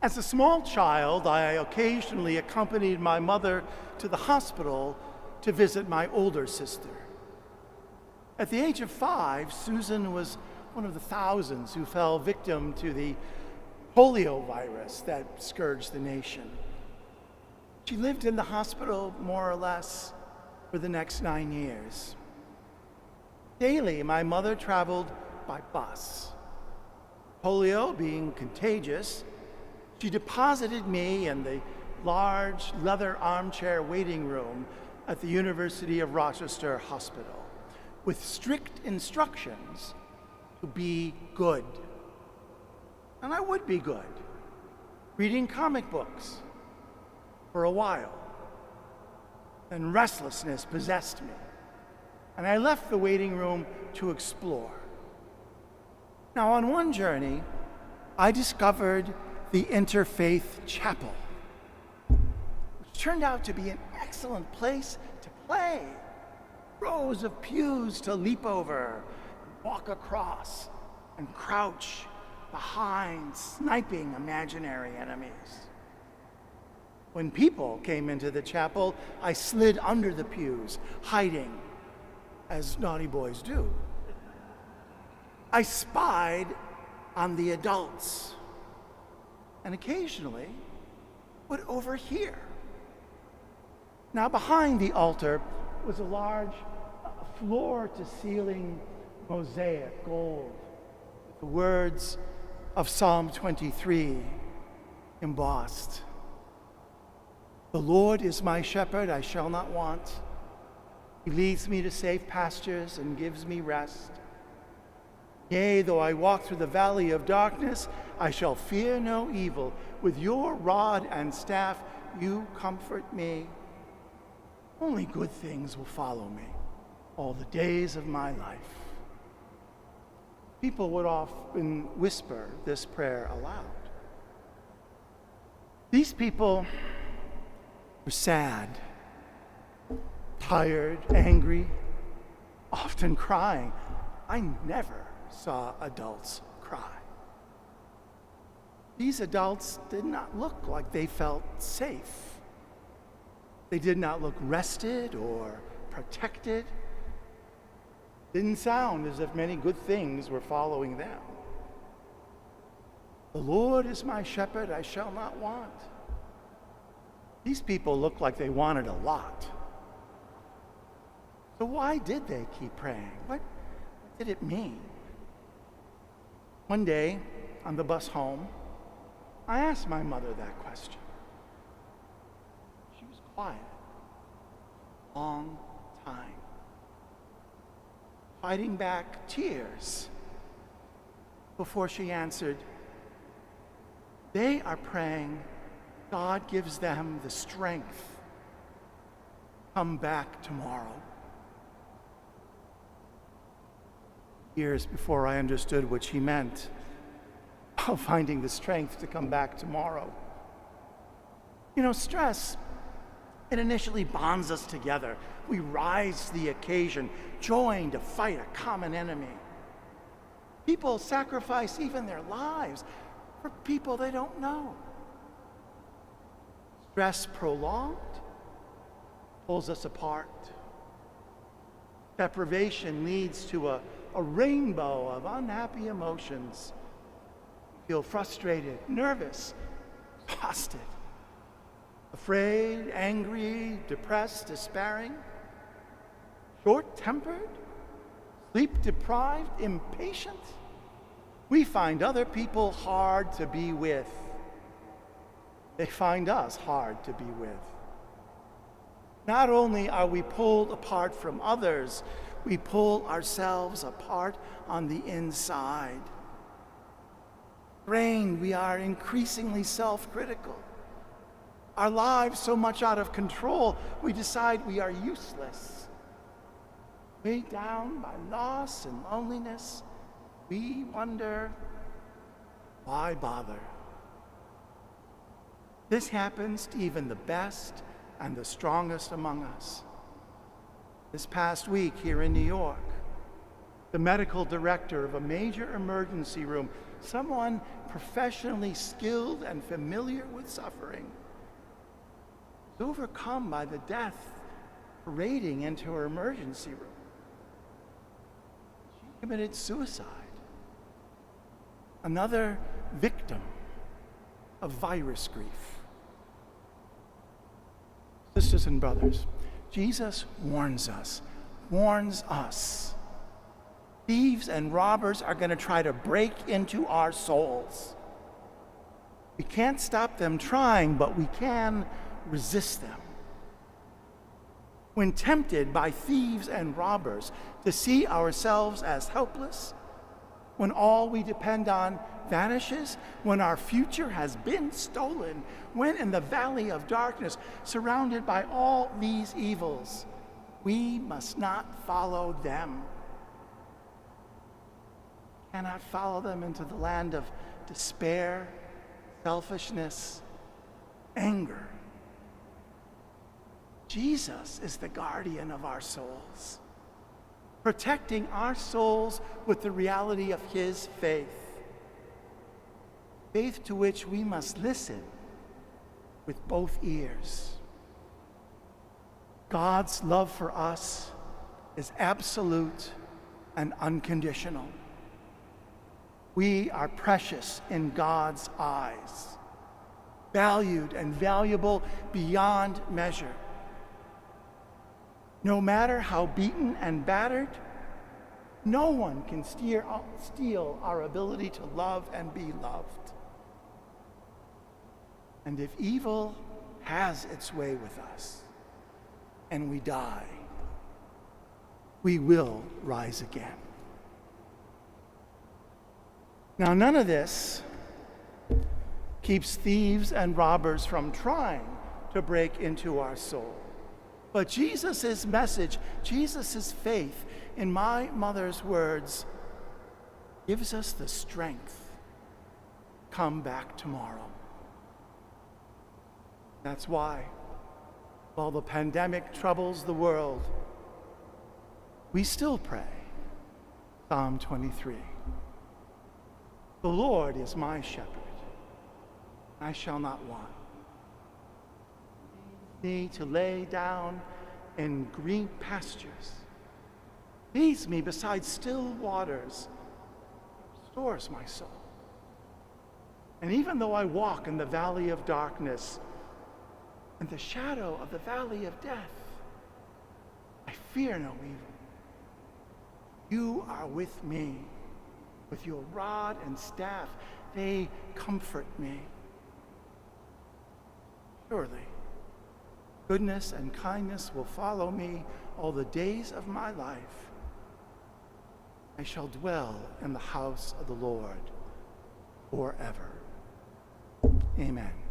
As a small child, I occasionally accompanied my mother to the hospital to visit my older sister. At the age of 5, Susan was one of the thousands who fell victim to the polio virus that scourged the nation. She lived in the hospital more or less for the next 9 years. Daily, my mother traveled by bus. Polio being contagious, she deposited me in the large leather armchair waiting room at the University of Rochester Hospital with strict instructions to be good. And I would be good, reading comic books for a while. Then restlessness possessed me, and I left the waiting room to explore. Now, on one journey, I discovered the Interfaith Chapel, which turned out to be an excellent place to play. Rows of pews to leap over, walk across, and crouch behind, sniping imaginary enemies. When people came into the chapel, I slid under the pews, hiding, as naughty boys do. I spied on the adults, and occasionally would overhear. Now, behind the altar was a large floor-to-ceiling mosaic, gold, with the words of Psalm 23 embossed. The Lord is my shepherd, I shall not want. He leads me to safe pastures and gives me rest. Yea, though I walk through the valley of darkness, I shall fear no evil. With your rod and staff, you comfort me. Only good things will follow me all the days of my life. People would often whisper this prayer aloud. These people were sad, tired, angry, often crying. I never saw adults cry. These adults did not look like they felt safe. They did not look rested or protected. Didn't sound as if many good things were following them. The Lord is my shepherd, I shall not want. These people looked like they wanted a lot. So why did they keep praying? What did it mean? One day, on the bus home, I asked my mother that question. She was quiet a long time, fighting back tears before she answered, they are praying God gives them the strength. Come back tomorrow. Years before I understood what she meant of finding the strength to come back tomorrow. You know, stress, it initially bonds us together. We rise to the occasion, join to fight a common enemy. People sacrifice even their lives for people they don't know. Stress prolonged pulls us apart. Deprivation leads to a rainbow of unhappy emotions. You feel frustrated, nervous, exhausted, afraid, angry, depressed, despairing, short-tempered, sleep-deprived, impatient. We find other people hard to be with. They find us hard to be with. Not only are we pulled apart from others, we pull ourselves apart on the inside. Drained, we are increasingly self-critical. Our lives so much out of control, we decide we are useless. Weighed down by loss and loneliness, we wonder, why bother? This happens to even the best and the strongest among us. This past week here in New York, the medical director of a major emergency room, someone professionally skilled and familiar with suffering, was overcome by the death parading into her emergency room. She committed suicide. Another victim of virus grief. Sisters and brothers, Jesus warns us. Thieves and robbers are going to try to break into our souls. We can't stop them trying, but we can resist them. When tempted by thieves and robbers to see ourselves as helpless, when all we depend on vanishes, when our future has been stolen, when in the valley of darkness, surrounded by all these evils, we must not follow them. Cannot follow them into the land of despair, selfishness, anger. Jesus is the guardian of our souls, protecting our souls with the reality of his faith. Faith to which we must listen with both ears. God's love for us is absolute and unconditional. We are precious in God's eyes, valued and valuable beyond measure. No matter how beaten and battered, no one can steal our ability to love and be loved. And if evil has its way with us and we die, we will rise again. Now, none of this keeps thieves and robbers from trying to break into our soul. But Jesus' message, Jesus' faith, in my mother's words, gives us the strength. Come back tomorrow. That's why, while the pandemic troubles the world, we still pray Psalm 23. The Lord is my shepherd. I shall not want. Me to lay down in green pastures, leads me beside still waters, restores my soul. And even though I walk in the valley of darkness, in the shadow of the valley of death, I fear no evil. You are with me. With your rod and staff, they comfort me. Surely, goodness and kindness will follow me all the days of my life. I shall dwell in the house of the Lord forever. Amen.